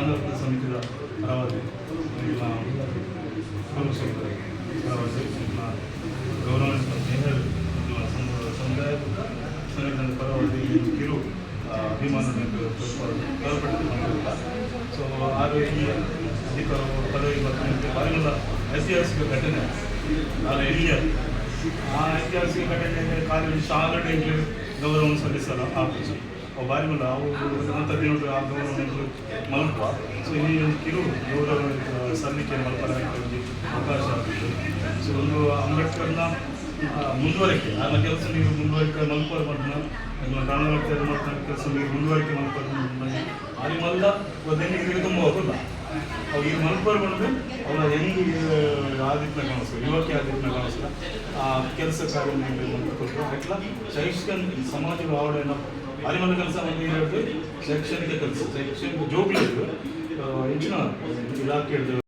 ಸಂಘರ್ಷ ಸಮಿತಿಯ ಪರವಾಗಿ ಪರವಾಗಿ ಗೌರವಾನ್ವಿತ ಮೇಯರ್ ಸಮುದಾಯ ಸಂಘಟನೆ ಪರವಾಗಿ ಕಿರು ಅಭಿಮಾನ ತಲುಪಡಿಸಿಕೊಂಡಿಲ್ಲ. ಸೊ ಆಗ ಈ ಅಧಿಕಾರವು ಪದವಿ ಮತ್ತು ಬಾರಿಗಳ ಐತಿಹಾಸಿಕ ಘಟನೆ ಆದರೆ ಇಲ್ಲಿಯ ಆ ಐತಿಹಾಸಿಕ ಘಟನೆಗೆ ಕಾಲೇಜು ಶಾಲೆಗೆ ಗೌರವವನ್ನು ಸಲ್ಲಿಸಲು ಆಗುತ್ತದೆ. ಬಾರಿಗಳ ಅವು ಅಂಥದ್ದೇನು ಆ ಗೌರವವನ್ನು ಮಲಗುವ. ಸೊ ಈ ಒಂದು ಕಿರು ಗೌರವ ಸಲ್ಲಿಕೆ ಮಲ್ಪಡಬೇಕಾಗಿ ಅವಕಾಶ ಆಗುತ್ತೆ. ಸೊ ಒಂದು ಅಂಬೇಡ್ಕರ್ನ ಮುಂದುವರಿಕೆ ನನ್ನ ಕೆಲಸ ನೀವು ಮುಂದುವರಿಕೆ ಮಲ್ಪರ್ ಮಾಡ್ತಾನೆ ಕಾರಣವಾಗ್ತದೆ ಮಾಡ್ತಾನೆ ಕೆಲಸ ನೀವು ಮುಂದುವರಿಕೆ ಮಲ್ಪರ್ ಅಲ್ಲಿ ಮಲ್ಲ ಒದ್ದೆಂಗೆ ತುಂಬ ಹೋಗಲ್ಲ. ಅವು ಈಗ ಮಲ್ಪರ್ ಬಂದು ಅವರ ಹೆಂಗೆ ಆದಿತ್ಯ ಕಾಣಿಸ್ತಾರೆ, ಯುವಕಿ ಆದಿತ್ಯ ಕಾಣಿಸ್ತಾರೆ ಆ ಕೆಲಸ ಕಾರ್ಯ ಕೊಟ್ಟರು ಅಟ್ಲ ಶೈಕ್ಷಣಿಕ ಸಮಾಜದ ಆವಡನ ಅರಿಮಲ್ಲ ಕೆಲಸ ಒಂದು ಹೇಳಿದ್ರೆ ಶೈಕ್ಷಣಿಕ ಕೆಲಸ ಶೈಕ್ಷಣಿಕ ಜೋಬಿ ಹೆಚ್ಚಿನ ಇಲಾಖೆ